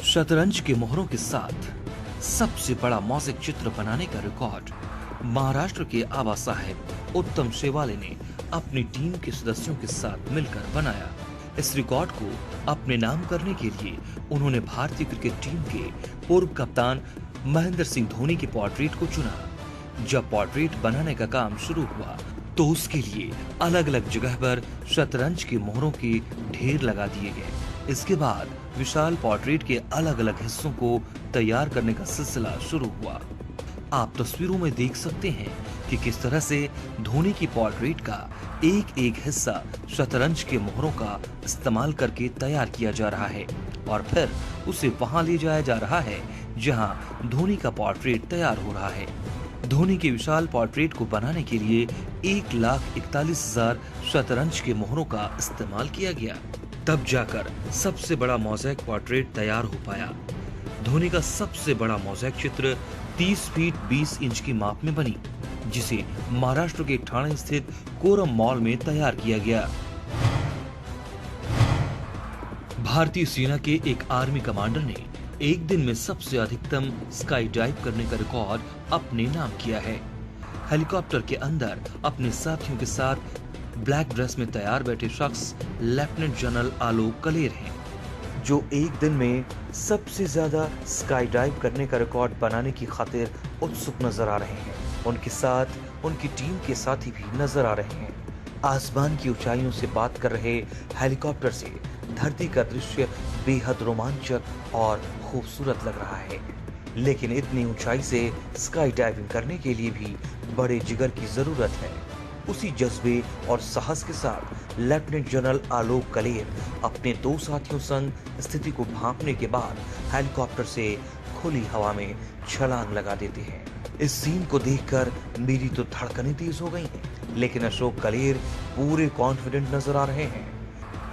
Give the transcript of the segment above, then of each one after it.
शतरंज के मोहरों के साथ सबसे बड़ा मौसिक चित्र बनाने का रिकॉर्ड महाराष्ट्र के आबा साहेब उत्तम शेवाले ने अपनी टीम के सदस्यों के साथ मिलकर बनाया। इस रिकॉर्ड को अपने नाम करने के लिए उन्होंने भारतीय क्रिकेट टीम के पूर्व कप्तान महेंद्र सिंह धोनी के पोर्ट्रेट को चुना। जब पोर्ट्रेट बनाने का काम शुरू हुआ तो उसके लिए अलग अलग जगह पर शतरंज के मोहरों के ढेर लगा दिए गए। इसके बाद विशाल पोर्ट्रेट के अलग अलग हिस्सों को तैयार करने का सिलसिला शुरू हुआ। आप तस्वीरों में देख सकते हैं कि किस तरह से धोनी की पोर्ट्रेट का एक एक हिस्सा शतरंज के मोहरों का इस्तेमाल करके तैयार किया जा रहा है और फिर उसे वहां ले जाया जा रहा है जहां धोनी का पोर्ट्रेट तैयार हो रहा है। धोनी के विशाल पोर्ट्रेट को बनाने के लिए 1,41,000 शतरंज के मोहरों का इस्तेमाल किया गया। तब जाकर सबसे बड़ा मोज़ेक पोर्ट्रेट तैयार हो पाया। धोनी का सबसे बड़ा मोज़ेक चित्र 30 फीट 20 इंच की माप में बनी, जिसे महाराष्ट्र के ठाणे स्थित कोरम मॉल में तैयार किया गया। भारतीय सेना के एक आर्मी कमांडर ने एक दिन में सबसे अधिकतम स्काई डाइव करने का रिकॉर्ड अपने नाम किया है। हेलीकॉप्टर के अंदर अपने साथियों के साथ ब्लैक ड्रेस में तैयार बैठे शख्स लेफ्टिनेंट जनरल आलोक कलेर हैं, जो एक दिन में सबसे ज्यादा स्काई डाइव करने का रिकॉर्ड बनाने की खातिर उत्सुक नजर आ रहे हैं। उनके साथ उनकी टीम के साथी भी नजर आ रहे हैं। आसमान की ऊंचाइयों से बात कर रहे हेलीकॉप्टर से धरती का दृश्य बेहद रोमांचक और खूबसूरत लग रहा है, लेकिन इतनी ऊंचाई से स्काई डाइविंग करने के लिए भी बड़े जिगर की जरूरत है। उसी जज्बे और साहस के साथ लेफ्टिनेंट जनरल आलोक कलेर अपने दो साथियों संग स्थिति को भांपने के बाद हेलीकॉप्टर से खुली हवा में छलांग लगा देते हैं। इस सीन को देखकर मेरी तो धड़कनें तेज हो गई हैं, लेकिन अशोक कलेर पूरे कॉन्फिडेंट नजर आ रहे हैं।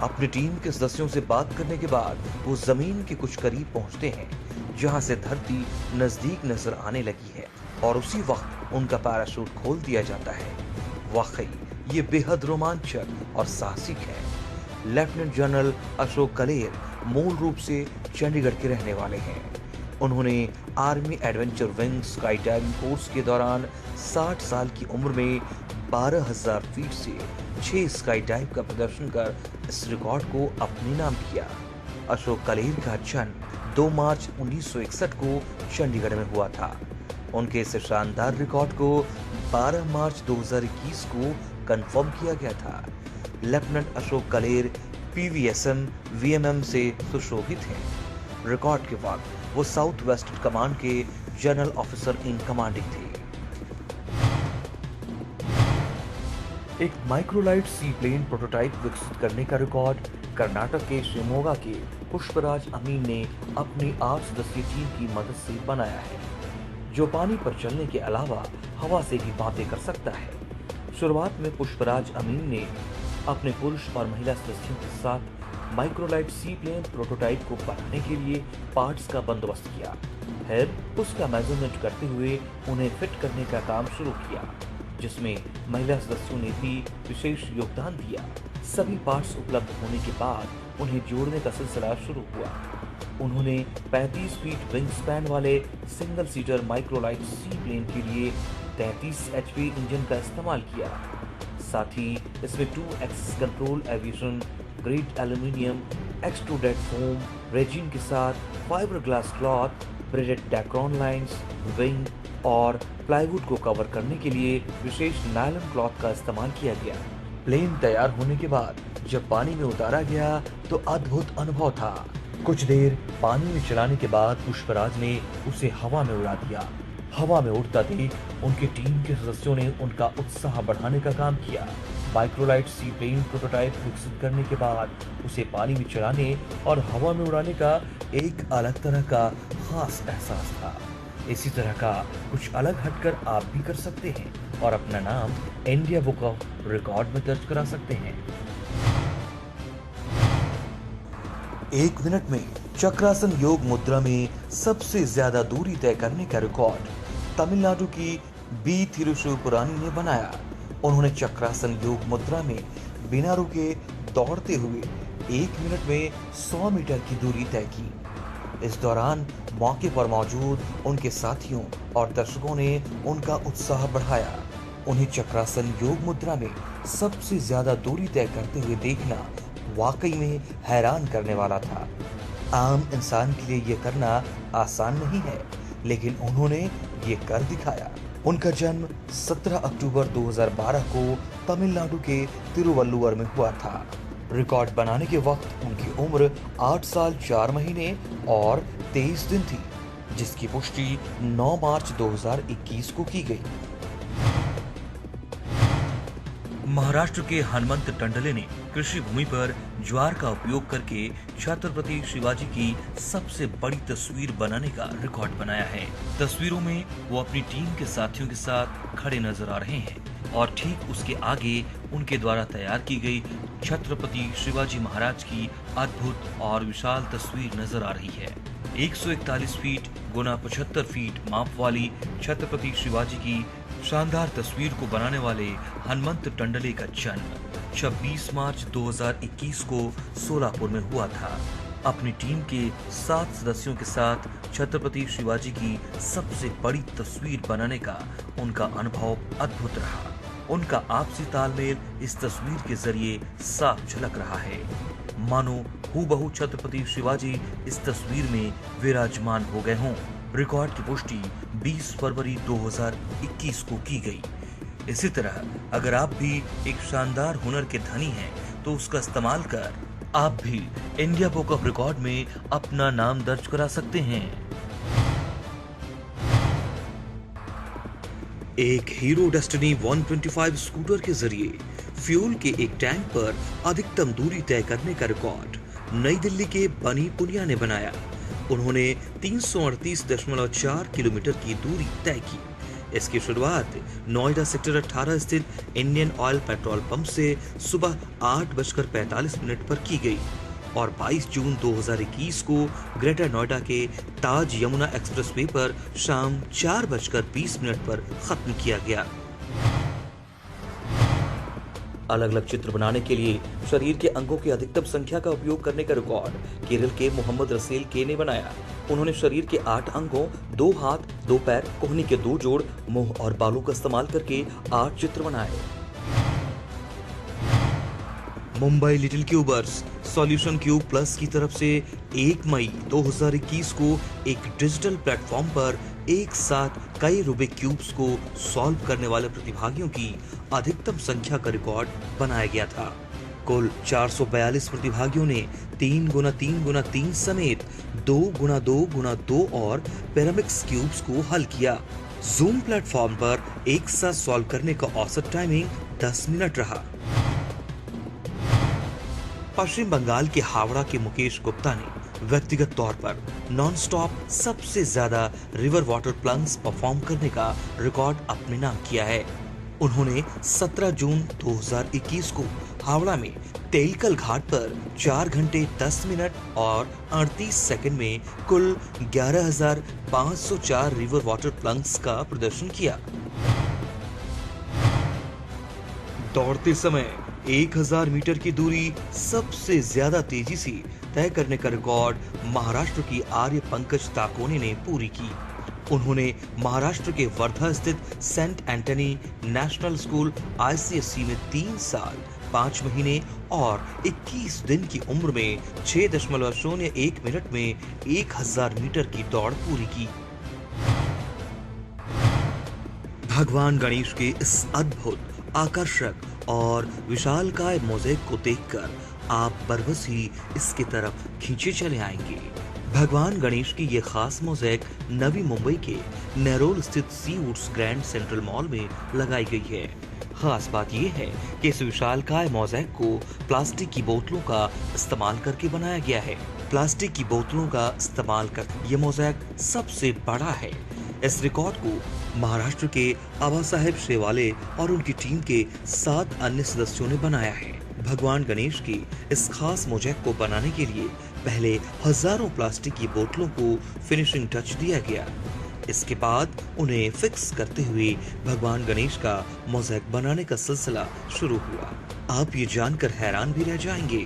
अपनी टीम के सदस्यों से बात करने के बाद वो जमीन के कुछ करीब पहुंचते हैं, जहां से धरती नजदीक नजर आने लगी है और उसी वक्त उनका पैराशूट खोल दिया जाता है। वाकई ये बेहद रोमांचक और साहसिक है। लेफ्टिनेंट जनरल अशोक कलेर मूल रूप से चंडीगढ़ के रहने वाले हैं। उन्होंने army adventure wing sky diving course के दौरान 60 साल की उम्र में 12,000 फीट से 6 स्काई डाइव का प्रदर्शन कर इस रिकॉर्ड को अपने नाम किया। अशोक कलेर का जन्म 2 मार्च 1961 को चंडीगढ़ में हुआ था। उनके इस शानदार रिकॉर्ड को 12 मार्च 2021 को कंफर्म किया गया था। Lieutenant Ashok Kaler PVSM VMM से सुशोभित हैं। रिकॉर्ड के वक्त वो साउथ वेस्ट कमांड के जनरल ऑफिसर इन कमांडिंग थे। एक माइक्रोलाइट सी प्लेन प्रोटोटाइप विकसित करने का रिकॉर्ड कर्नाटक के शिवमोगा के पुष्पराज अमीन ने अपनी 8 सदस्यीय टीम की मदद से बनाया है, जो पानी पर चलने के अलावा हवा से भी बातें कर सकता है। शुरुआत में पुष्पराज अमीन ने अपने पुरुष और महिला सदस्यों के साथ माइक्रोलाइट सी प्लेन प्रोटोटाइप को बनाने के लिए पार्ट्स का बंदोबस्त किया। फिर उसका मेजरमेंट करते हुए उन्हें फिट करने का काम शुरू किया, जिसमें महिला सदस्यों ने भी विशेष योगदान दिया। सभी पार्ट्स उपलब्ध होने के बाद उन्हें जोड़ने का सिलसिला शुरू हुआ। उन्होंने 35 फीट विंग स्पैन वाले सिंगल सीटर माइक्रोलाइट सी प्लेन के लिए 33 एचपी इंजन का इस्तेमाल किया। साथ ही इसमें 2 axis control aviation grade aluminium extruded foam resin के साथ fibre glass cloth, braided Dacron lines, wing और प्लाईवुड को कवर करने के लिए विशेष नायलॉन क्लॉथ का इस्तेमाल किया गया। प्लेन तैयार होने के बाद जब पानी में उतारा गया तो अद्भुत अनुभव था। कुछ देर पानी में चलाने के बाद पुष्पराज ने उसे हवा में उड़ा दिया। हवा में उड़ता देख उनकी टीम के सदस्यों ने उनका उत्साह बढ़ाने का काम किया। माइक्रोलाइट सी प्लेन प्रोटोटाइप विकसित करने के बाद उसे पानी में चलाने और हवा में उड़ाने का एक अलग तरह का खास एहसास था। इसी तरह का कुछ अलग हटकर आप भी कर सकते हैं और अपना नाम इंडिया बुक ऑफ रिकॉर्ड में दर्ज करा सकते हैं। 1 मिनट में चक्रासन योग मुद्रा में सबसे ज्यादा दूरी तय करने का रिकॉर्ड तमिलनाडु की बी थिरुशिवपुरानी ने बनाया। उन्होंने चक्रासन योग मुद्रा में बिना रुके दौड़ते हुए 1 मिनट में 100 मीटर की दूरी तय की। इस दौरान मौके पर मौजूद उनके साथियों और दर्शकों ने उनका उत्साह बढ़ाया। उन्हें चक्रासन योग मुद्रा में सबसे ज्यादा दूरी तय करते हुए देखना वाकई में हैरान करने वाला था। आम इंसान के लिए यह करना आसान नहीं है, लेकिन उन्होंने ये कर दिखाया। उनका जन्म 17 अक्टूबर 2012 को तमिलनाडु के तिरुवल्लुवर में हुआ था। रिकॉर्ड बनाने के वक्त उनकी उम्र 8 साल 4 महीने और 23 दिन थी, जिसकी पुष्टि 9 मार्च 2021 को की गई। महाराष्ट्र के हनुमंत टंडले ने कृषि भूमि पर ज्वार का उपयोग करके छत्रपति शिवाजी की सबसे बड़ी तस्वीर बनाने का रिकॉर्ड बनाया है। तस्वीरों में वो अपनी टीम के साथियों के साथ खड़े नजर आ रहे हैं और ठीक उसके आगे उनके द्वारा तैयार की गई छत्रपति शिवाजी महाराज की अद्भुत और विशाल तस्वीर नजर आ रही है। 141 फीट गुना 75 फीट माप वाली छत्रपति शिवाजी की शानदार तस्वीर को बनाने वाले हनुमंत टंडले का जन्म 26 मार्च 2021 को सोलापुर में हुआ था। अपनी टीम के 7 सदस्यों के साथ छत्रपति शिवाजी की सबसे बड़ी तस्वीर बनाने का उनका अनुभव अद्भुत रहा। उनका आपसी तालमेल इस तस्वीर के जरिए साफ झलक रहा है। मानो हूबहू छत्रपति शिवाजी इस तस्वीर में विराजमान हो गए हों। रिकॉर्ड की पुष्टि 20 फरवरी 2021 को की गई। इसी तरह अगर आप भी एक शानदार हुनर के धनी हैं, तो उसका इस्तेमाल कर आप भी इंडिया बुक ऑफ रिकॉर्ड में अपना नाम दर्ज करा सकते हैं। एक हीरो डेस्टिनी 125 स्कूटर के जरिए फ्यूल के एक टैंक पर अधिकतम दूरी तय करने का रिकॉर्ड नई दिल्ली के बनी पुनिया ने बनाया। उन्होंने 338.4 किलोमीटर की दूरी तय की। इसकी शुरुआत नोएडा सेक्टर 18 स्थित इंडियन ऑयल पेट्रोल पंप से सुबह 8:45 पर की गई और 22 जून 2021 को ग्रेटर नोएडा के ताज यमुना एक्सप्रेसवे पर शाम 4:20 पर खत्म किया गया। अलग अलग चित्र बनाने के लिए शरीर के अंगों की अधिकतम संख्या का उपयोग करने का रिकॉर्ड केरल के मोहम्मद रसील के ने बनाया। उन्होंने शरीर के 8 अंगों, 2 हाथ, 2 पैर, कोहनी के 2 जोड़, मुंह और बालों का इस्तेमाल करके 8 चित्र बनाए। Mumbai little cubers solution cube plus की तरफ से 1 मई 2021 को एक डिजिटल प्लेटफॉर्म पर एक साथ कई रूबिक क्यूब्स को सॉल्व करने वाले प्रतिभागियों की अधिकतम संख्या का रिकॉर्ड बनाया गया था। कुल 442 प्रतिभागियों ने 3x3x3 समेत 2x2x2 और पिरामिड्स क्यूब्स को हल किया। जूम प्लेटफॉर्म पर एक साथ सॉल्व करने का औसत टाइमिंग 10 मिनट रहा। पश्चिम बंगाल के हावड़ा के मुकेश गुप्ता ने व्यक्तिगत तौर पर नॉनस्टॉप सबसे ज्यादा रिवर वाटर प्लंग्स परफॉर्म करने का रिकॉर्ड अपने नाम किया है। उन्होंने 17 जून 2021 को हावड़ा में तेलकल घाट पर 4 घंटे 10 मिनट और 38 सेकंड में कुल 11,504 रिवर वाटर प्लंग्स का प्रदर्शन किया। दौड़ते समय 1000 मीटर की दूरी सबसे ज्यादा तेजी से तय करने का रिकॉर्ड महाराष्ट्र की आर्य पंकज ताकोने ने पूरी की। उन्होंने महाराष्ट्र के वर्धा स्थित Saint Anthony National School ICSE में 3 साल 5 महीने और 21 दिन की उम्र में 6.01 मिनट में 1000 मीटर की दौड़ पूरी की। भगवान गणेश के इस अद्भुत, आकर्षक और विशालकाय मोज़ेक को देखकर आप बरबस ही इसके तरफ खींचे चले आएंगे। भगवान गणेश की ये खास मोज़ेक नवी मुंबई के नेरोल स्थित सी वुड्स ग्रैंड सेंट्रल मॉल में लगाई गई है। खास बात यह है कि इस विशालकाय मोज़ेक को प्लास्टिक की बोतलों का इस्तेमाल करके बनाया गया है। प्लास्टिक की बोतलों का इस्तेमाल कर ये मोज़ेक सबसे बड़ा है। इस रिकॉर्ड को महाराष्ट्र के आबा साहेब शेवाले और उनकी टीम के 7 अन्य सदस्यों ने बनाया है। भगवान गणेश की इस खास मोज़ेक को बनाने के लिए पहले हजारों प्लास्टिक की बोतलों को फिनिशिंग टच दिया गया। इसके बाद उन्हें फिक्स करते हुए भगवान गणेश का मोज़ेक बनाने का सिलसिला शुरू हुआ। आप ये जानकर हैरान भी रह जाएंगे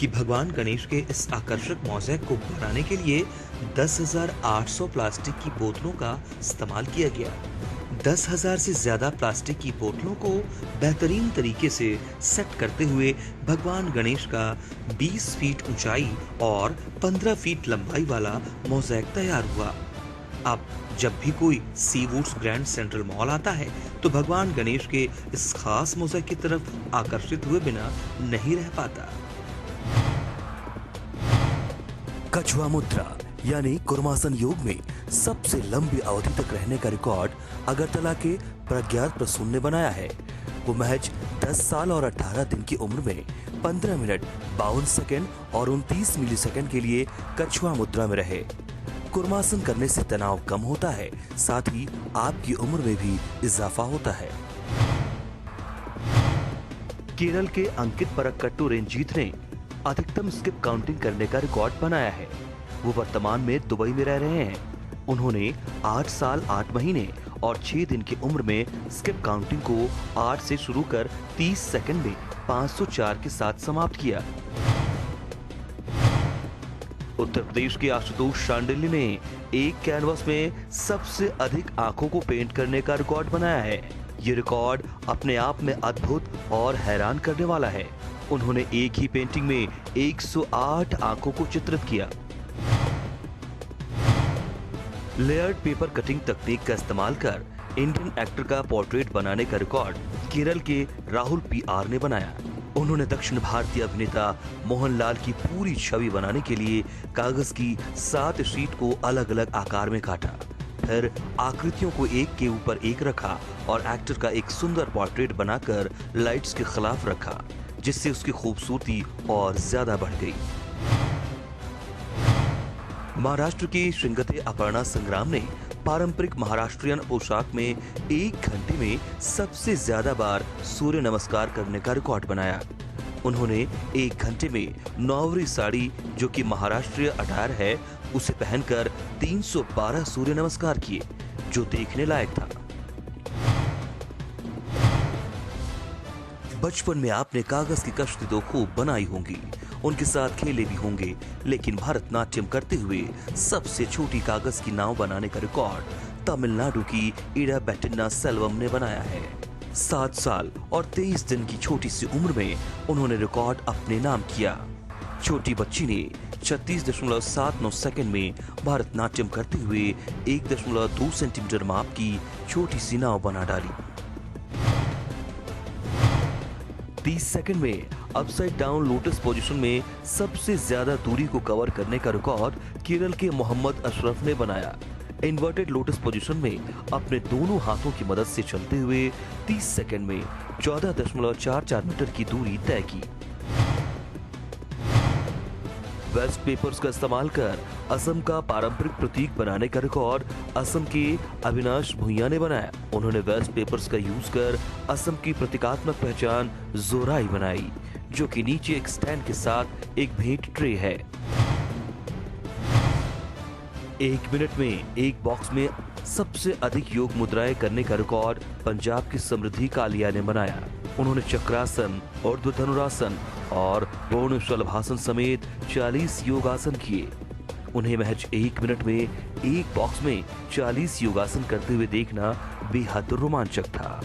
कि भगवान गणेश के इस आकर्षक मोज़ेक को बनाने के लिए 10,800 प्लास्टिक की बोतलों का इस्तेमाल किया गया। 10,000 से ज्यादा प्लास्टिक की बोतलों को बेहतरीन तरीके से सेट करते हुए भगवान गणेश का 20 फीट ऊंचाई और 15 फीट लंबाई वाला मोज़ेक तैयार हुआ। अब जब भी कोई सीवुड्स ग्रैंड सेंट्रल मॉल आता है तो भगवान गणेश के इस खास मोज़ेक की तरफ आकर्षित हुए बिना नहीं रह पाता। कछुआ मुद्रा यानी कुर्मासन योग में सबसे लंबी अवधि तक रहने का रिकॉर्ड अगरतला के प्रज्ञात प्रसून ने बनाया है। वो महज 10 साल और 18 दिन की उम्र में 15 मिनट 52 सेकंड और 29 मिलीसेकंड के लिए कछुआ मुद्रा में रहे। कुर्मासन करने से तनाव कम होता है, साथ ही आपकी उम्र में भी इजाफा होता है। केरल के अंकित परक्कट्टू रंजीत ने अधिकतम स्किप काउंटिंग करने का रिकॉर्ड बनाया है। वो वर्तमान में दुबई में रह रहे हैं। उन्होंने 8 साल 8 महीने और 6 दिन की उम्र में स्किप काउंटिंग को 8 से शुरू कर 30 सेकंड में 504 के साथ समाप्त किया। उत्तर प्रदेश के आशुतोष शांडिल्य ने एक कैनवास में सबसे अधिक आंखों को पेंट करने का रिकॉर्ड बनाया है। ये रिकॉर्ड अपने आप में अद्भुत और हैरान करने वाला है। उन्होंने एक ही पेंटिंग में 108 आंखों को चित्रित किया। लेयर्ड पेपर कटिंग तकनीक का इस्तेमाल कर इंडियन एक्टर का पोर्ट्रेट बनाने का रिकॉर्ड केरल के राहुल PR ने बनाया। उन्होंने दक्षिण भारतीय अभिनेता मोहनलाल की पूरी छवि बनाने के लिए कागज की 7 शीट को अलग अलग आकार में काटा, फिर आकृतियों को एक के ऊपर एक रखा और एक्टर का एक सुंदर पोर्ट्रेट बनाकर लाइट्स के खिलाफ रखा, जिससे उसकी खूबसूरती और ज्यादा बढ़ गई। महाराष्ट्र के श्रींगते अपर्णा संग्राम ने पारंपरिक महाराष्ट्रियन पोशाक में 1 घंटे में सबसे ज्यादा बार सूर्य नमस्कार करने का रिकॉर्ड बनाया। उन्होंने 1 घंटे में नौवरी साड़ी, जो कि महाराष्ट्रीय अटायर है, उसे पहनकर 312 सूर्य नमस्कार किए, जो देखने लायक था। बचपन में आपने कागज की कश्ती तो खूब बनाई होंगी, उनके साथ खेले भी होंगे, लेकिन भरतनाट्यम करते हुए सबसे छोटी कागज की नाव बनाने का रिकॉर्ड तमिलनाडु की इडा बेटिना सेल्वम ने बनाया है। 7 साल और 23 दिन की छोटी सी उम्र में उन्होंने रिकॉर्ड अपने नाम किया। छोटी बच्ची ने 36.79 सेकंड में भरतनाट्यम करते हुए 1.2 सेंटीमीटर माप की छोटी सी नाव बना डाली। 30 सेकंड में अपसाइड डाउन लोटस पोजीशन में सबसे ज्यादा दूरी को कवर करने का रिकॉर्ड केरल के मोहम्मद अशरफ ने बनाया। इन्वर्टेड लोटस पोजीशन में अपने दोनों हाथों की मदद से चलते हुए 30 सेकंड में 14.44 मीटर की दूरी तय की। वेस्ट पेपर्स का इस्तेमाल कर असम का पारंपरिक प्रतीक बनाने का रिकॉर्ड असम के अविनाश भुइया ने बनाया। उन्होंने वेस्ट पेपर्स का यूज कर असम की प्रतीकात्मक पहचान जोराई बनाई, जो कि नीचे एक स्टैंड के साथ एक भेंट ट्रे है। 1 मिनट में एक बॉक्स में सबसे अधिक योग मुद्राएं करने का रिकॉर्ड पंजाब की समृद्धि कालिया ने बनाया। उन्होंने चक्रासन, ऊर्ध्व धनुरासन और पूर्ण शलभासन समेत 40 योगासन किए। उन्हें महज 1 मिनट में एक बॉक्स में 40 योगासन करते हुए देखना बेहद रोमांचक था।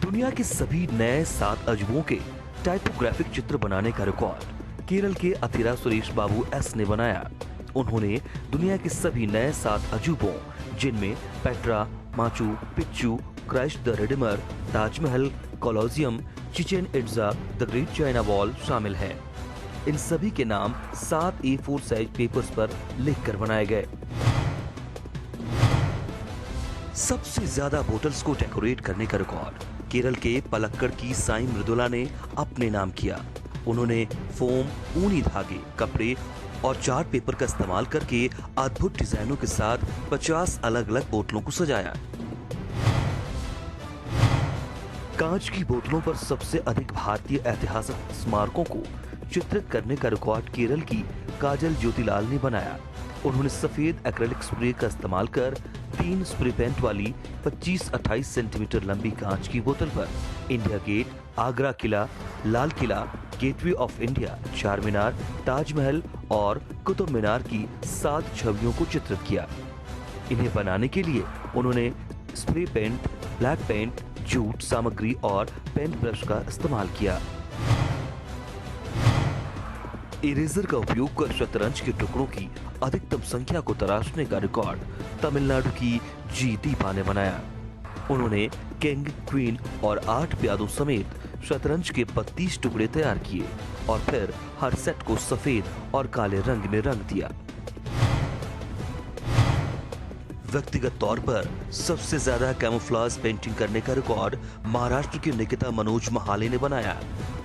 दुनिया के सभी नए 7 अजूबों के टाइपोग्राफिक चित्र बनाने का रिकॉर्ड केरल के अथिरा सुरेश बाबू S ने बनाया। उन्होंने दुनिया के सभी नए 7 अजूबों, जिनमें Petra, Machu Picchu, Christ the Redeemer, Taj Mahal, Colosseum, Chichen Itza, the great China wall शामिल है। इन सभी के नाम 7 A4 साइज पेपर्स पर लिखकर बनाए गए। सबसे ज्यादा बोटल्स को डेकोरेट करने का रिकॉर्ड केरल के पलक्कड़ की साई मृदुला ने अपने नाम किया। उन्होंने फोम, ऊनी धागे, कपड़े और चार्ट पेपर का इस्तेमाल करके अद्भुत डिजाइनों के साथ 50 अलग अलग बोतलों को सजाया। कांच की बोतलों पर सबसे अधिक भारतीय ऐतिहासिक स्मारकों को चित्रित करने का रिकॉर्ड केरल की काजल ज्योतिलाल ने बनाया। उन्होंने सफेद एक्रेलिक स्प्रे का इस्तेमाल कर 3 स्प्रे पेंट वाली 25-28 सेंटीमीटर लंबी कांच की बोतल पर इंडिया गेट, आगरा किला, लाल किला, Gateway of India, Char Minar, Taj Mahal और कुतुब मीनार की 7 छवियों को चित्रित किया। इन्हें बनाने के लिए उन्होंने spray paint, black paint, jute सामग्री और पेंट ब्रश का इस्तेमाल किया। इरेजर का उपयोग कर शतरंज के टुकड़ों की अधिकतम संख्या को तराशने का रिकॉर्ड तमिलनाडु की जी दीपा ने बनाया। उन्होंने किंग, क्वीन और 8 प्यादों समेत शतरंज के 32 टुकड़े तैयार किए और फिर हर सेट को सफेद और काले रंग में रंग दिया। व्यक्तिगत तौर पर सबसे ज्यादा कैमोफ्लेज पेंटिंग करने का रिकॉर्ड महाराष्ट्र के निकिता मनोज महाले ने बनाया।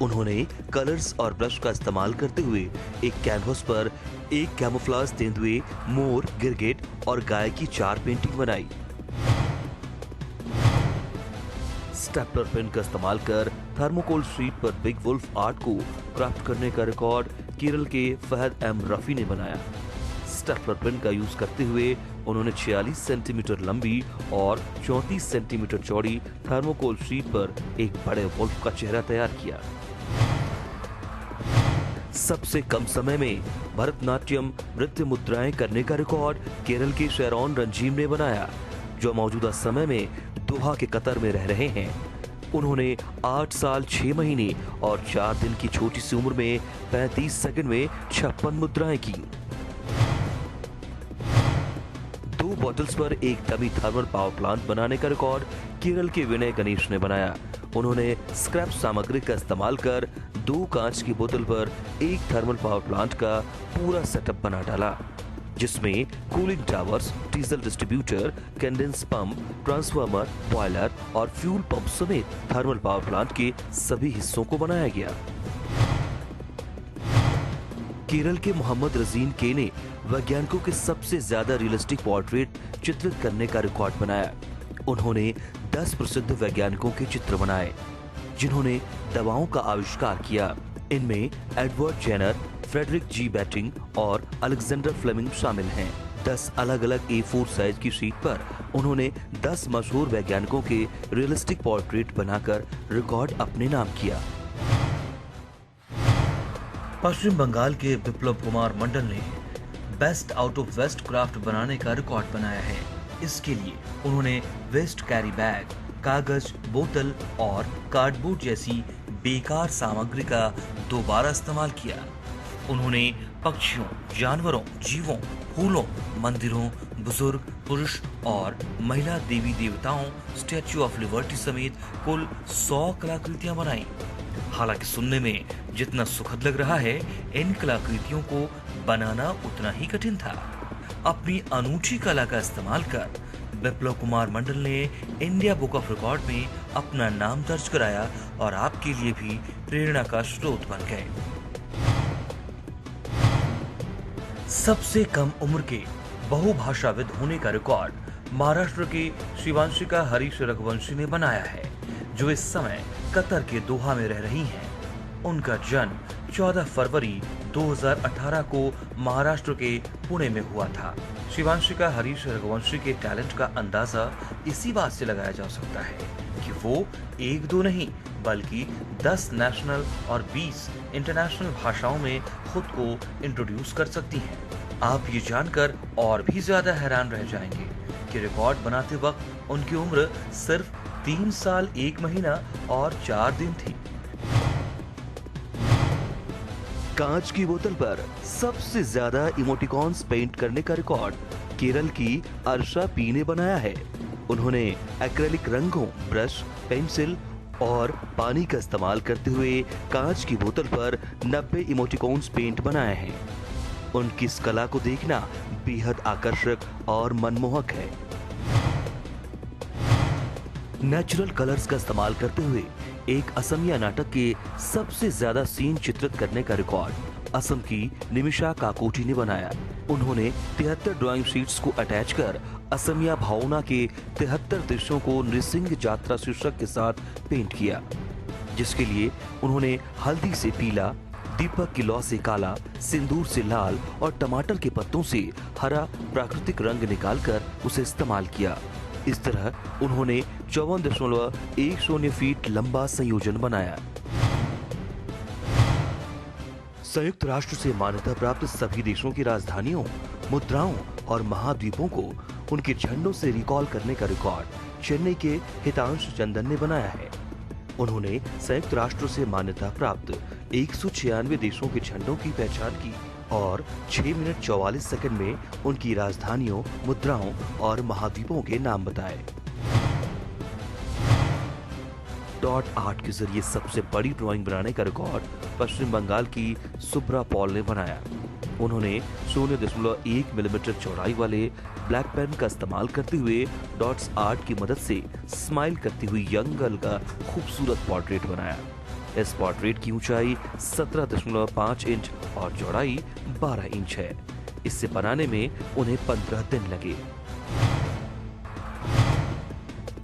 उन्होंने कलर्स और ब्रश का इस्तेमाल करते हुए एक कैनवस पर एक कैमोफ्लेज तेंदुए, मोर, गिरगिट और गाय की 4 पेंटिंग बनाई। स्टेपलर पेन का इस्तेमाल कर थर्मोकोल शीट पर बिग वुल्फ आर्ट को क्राफ्ट करने का रिकॉर्ड केरल के फहद एम रफी ने बनाया। स्टेपलर पेन का यूज करते हुए उन्होंने 46 सेंटीमीटर लंबी और 34 सेंटीमीटर चौड़ी थर्मोकोल शीट पर एक बड़े वुल्फ का चेहरा तैयार किया। सबसे कम समय में भरतनाट्यम नृत्य मुद्राएं करने का रिकॉर्ड केरल के शेरॉन रंजीम ने बनाया, जो मौजूदा समय में दोहा के कतर में रह रहे हैं। उन्होंने 8 साल 6 महीने और 4 दिन की छोटी सी उम्र में 35 सेकंड में 56 मुद्राएं की। 2 बॉटल्स पर एक डमी थर्मल पावर प्लांट बनाने का रिकॉर्ड केरल के विनय गणेश ने बनाया। उन्होंने स्क्रैप सामग्री का इस्तेमाल कर 2 कांच की बोतल पर एक थर्मल पावर प्लांट का पूरा सेटअप बना डाला, जिसमें cooling towers, diesel distributor, condense pump, transformer, boiler और फ्यूल पंप समेत थर्मल पावर प्लांट के सभी हिस्सों को बनाया गया। केरल के मोहम्मद रजीन के ने वैज्ञानिकों के सबसे ज्यादा रियलिस्टिक पोर्ट्रेट चित्रित करने का रिकॉर्ड बनाया। उन्होंने 10 प्रसिद्ध वैज्ञानिकों के चित्र बनाए जिन्होंने दवाओं का आविष्कार किया। इनमें एडवर्ड जेनर, फ्रेडरिक जी बैटिंग और अलेक्जेंडर फ्लेमिंग शामिल हैं। 10 अलग अलग A4 साइज की शीट पर उन्होंने 10 मशहूर वैज्ञानिकों के रियलिस्टिक पोर्ट्रेट बनाकर रिकॉर्ड अपने नाम किया। पश्चिम बंगाल के बिप्लब कुमार मंडल ने best out of waste craft बनाने का रिकॉर्ड बनाया है। इसके लिए उन्होंने वेस्ट कैरी बैग, कागज, बोतल और कार्डबोर्ड जैसी बेकार सामग्री का दोबारा इस्तेमाल किया। उन्होंने पक्षियों, जानवरों, जीवों, फूलों, मंदिरों, बुजुर्ग, पुरुष और महिला देवी देवताओं, स्टैच्यू ऑफ लिबर्टी समेत कुल 100 कलाकृतियां बनाई। हालांकि सुनने में जितना सुखद लग रहा है, इन कलाकृतियों को बनाना उतना ही कठिन था। अपनी अनूठी कला का इस्तेमाल कर बिप्लब कुमार मंडल ने इंडिया बुक ऑफ रिकॉर्ड में अपना नाम दर्ज कराया और आपके लिए भी प्रेरणा का स्रोत बन गए। सबसे कम उम्र के बहुभाषाविद होने का रिकॉर्ड महाराष्ट्र के शिवांशिका हरीश रघुवंशी ने बनाया है, जो इस समय कतर के दोहा में रह रही हैं। उनका जन्म 14 फरवरी 2018 को महाराष्ट्र के पुणे में हुआ था। शिवांशिका हरीश रघुवंशी के टैलेंट का अंदाजा इसी बात से लगाया जा सकता है कि वो 1-2 नहीं बल्कि 10 नेशनल और 20 इंटरनेशनल भाषाओं में खुद को इंट्रोड्यूस कर सकती हैं। आप ये जानकर और भी ज्यादा हैरान रह जाएंगे कि रिकॉर्ड बनाते वक्त उनकी उम्र सिर्फ 3 साल 1 महीना और 4 दिन थी। कांच की बोतल पर सबसे ज्यादा इमोटिकॉन्स पेंट करने का रिकॉर्ड केरल की अर्शा पी ने बनाया है। उन्होंने एक्रेलिक रंगों, ब्रश, पेंसिल और पानी का इस्तेमाल करते हुए कांच की बोतल पर 90 इमोटिकॉन्स पेंट बनाए हैं। उनकी इस कला को देखना बेहद आकर्षक और मनमोहक है। नेचुरल कलर्स का इस्तेमाल करते हुए एक असमिया नाटक के सबसे ज्यादा सीन चित्रित करने का रिकॉर्ड असम की निमिषा काकोटी ने बनाया। उन्होंने 73 ड्राइंग शीट्स को अटैच कर असमिया भावना के 73 दृश्यों को नृसिंह यात्रा शीर्षक के साथ पेंट किया, जिसके लिए उन्होंने हल्दी से पीला, दीपक की लौ से काला, सिंदूर से लाल और टमाटर के पत्तों से हरा प्राकृतिक रंग निकालकर उसे इस्तेमाल किया। इस तरह उन्होंने 54.10 फीट लंबा संयोजन बनाया। संयुक्त राष्ट्र से मान्यता प्राप्त सभी देशों की राजधानियों, मुद्राओं और महाद्वीपों को उनके झंडों से रिकॉल करने का रिकॉर्ड चेन्नई के हितांश चंदन ने बनाया है। उन्होंने संयुक्त राष्ट्र से मान्यता प्राप्त 196 देशों के झंडों की पहचान की और 6 मिनट 44 सेकंड में उनकी राजधानियों, मुद्राओं और महाद्वीपों के नाम बताए। डॉट आर्ट के जरिए सबसे बड़ी ड्राइंग बनाने का रिकॉर्ड पश्चिम बंगाल की सुब्रा पॉल ने बनाया। उन्होंने 0.1 मिलीमीटर चौड़ाई वाले ब्लैक पेन का इस्तेमाल करते हुए डॉट्स आर्ट की मदद से स्माइल करती हुई यंग गर्ल का खूबसूरत पोर्ट्रेट बनाया। इस पोर्ट्रेट की ऊंचाई 17.5 इंच और चौड़ाई 12 इंच है। इसे बनाने में उन्हें 15 दिन लगे।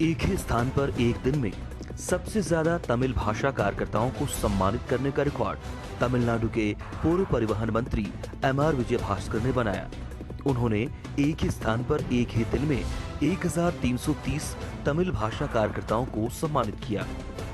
एक ही स्थान पर एक दिन में सबसे ज्यादा तमिल भाषा कार्यकर्ताओं को सम्मानित करने का रिकॉर्ड तमिलनाडु के पूर्व परिवहन मंत्री एमआर विजय भास्कर ने बनाया। उन्होंने एक ही स्थान पर एक ही दिन में 1330 तमिल भाषा कार्यकर्ताओं को सम्मानित किया।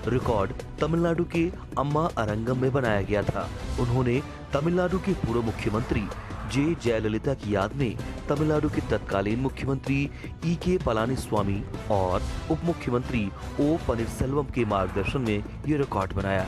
रिकॉर्ड तमिलनाडु के अम्मा अरंगम में बनाया गया था। उन्होंने तमिलनाडु के पूर्व मुख्यमंत्री जे जयललिता की याद में तमिलनाडु के तत्कालीन मुख्यमंत्री ई.के. पलानीस्वामी और उप मुख्यमंत्री ओ. पनीरसेल्वम के मार्गदर्शन में ये रिकॉर्ड बनाया।